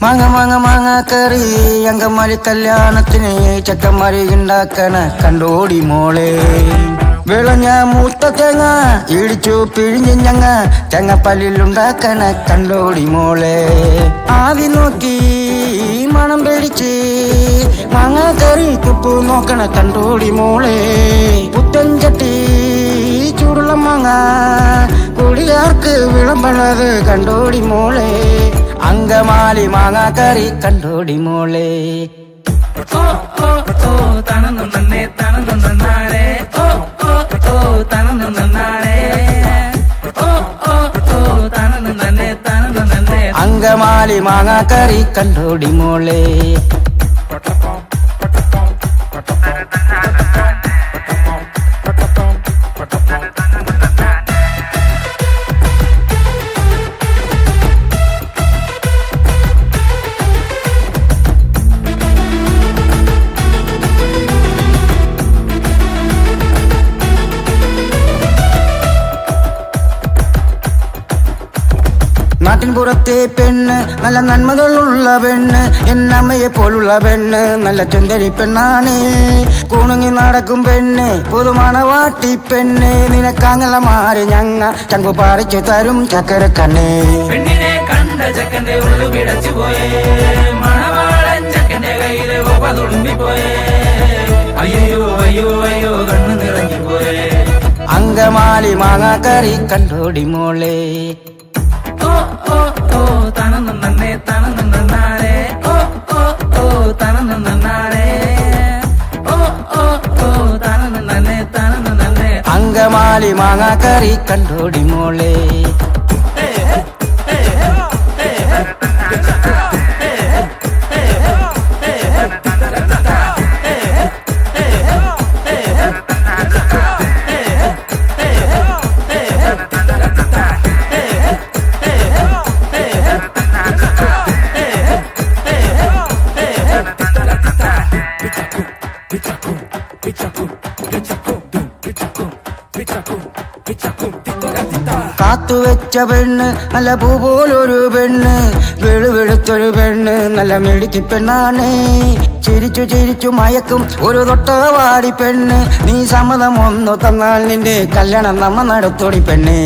മാങ്ങ മാങ്ങ മാങ്ങ കറി അങ്കമാലി കല്യാണത്തിന് ചക്കന്മാരി ഉണ്ടാക്കണ കണ്ടോടി മോളെ. വിളഞ്ഞ മൂത്ത തേങ്ങ ഇടിച്ചു പിഴിഞ്ഞ് ഞങ്ങ ചങ്ങപ്പല്ലിലുണ്ടാക്കണ കണ്ടോടി മോളെ. ആവി നോക്കി മണം പിടിച്ച് മാങ്ങ കറി തുപ്പു നോക്കണ കണ്ടോടി മോളെ. പുത്തൻ ചട്ടി ചൂടുള്ള മാങ്ങ കുടിയാർക്ക് വിളമ്പണത് കണ്ടോടി മോളെ. അങ്കമാലി മാങ്ങ കറി കണ്ടോടി മോളെ. ഓ ഓ ഓ തണന്നു നന്നേ തണന്നു നന്നാളെ. ഓ ഓ ഓ തണന്നു നന്നാളെ. ഓ ഓ ഓ തണന്നു നന്നേ തണന്നു നന്നേ. അങ്കമാലി മാങ്ങ കറി കണ്ടോടി മോളെ. നാട്ടിൻ പുറത്തെ പെണ്ണ് നല്ല നന്മകളുള്ള പെണ്ണ്, എന്നമ്മയെ പോലുള്ള പെണ്ണ് നല്ല ചുന്തരി പെണ്ണാണ്. കുണുങ്ങി നടക്കും പെണ്ണ് പുതുമണവാട്ടി പെണ്ണ്, നിനക്കാങ്ങല മാറി ഞങ്ങ ചങ്കു പാറിച്ചു തരും ചക്കര കണ്ണേ. പെണ്ണിനെ കണ്ട ചക്കന്റെ ഉള്ളു പിടച്ചു പോയേ, മണവാളൻ ചക്കന്റെ കയ്യില് തുളുമ്പിപ്പോയേ. അയ്യോ അയ്യോ അയ്യോ കണ്ണു നിറഞ്ഞു പോയേ. അങ്കമാലി മാങ്ങ കറി കണ്ടോടി മോളെ. ഓ ഓ ഓ തണന്നു നന്നേ തണന്നു നന്നാളെ. ഓ ഓ ഓ തണന്നു നന്നാളെ. ഓ ഓ ഓ തണന്നു നന്നേ തണന്നു നന്നേ. അങ്കമാലി മാങ്ങ കറി കണ്ടോടി മോളെ. കാത്തുവെച്ച പെണ്ണ് നല്ല പൂ പോലൊരു പെണ്ണ്, വെളുവെളുത്തൊരു പെണ്ണ് നല്ല മെടുക്കി പെണ്ണാണ്. ചിരിച്ചു ചിരിച്ചു മയക്കും ഒരു തൊട്ടവാടി പെണ്ണ്, നീ സമ്മതം ഒന്നു തന്നാൽ നിന്റെ കല്യാണം നമ്മ നടത്തോടി പെണ്ണേ.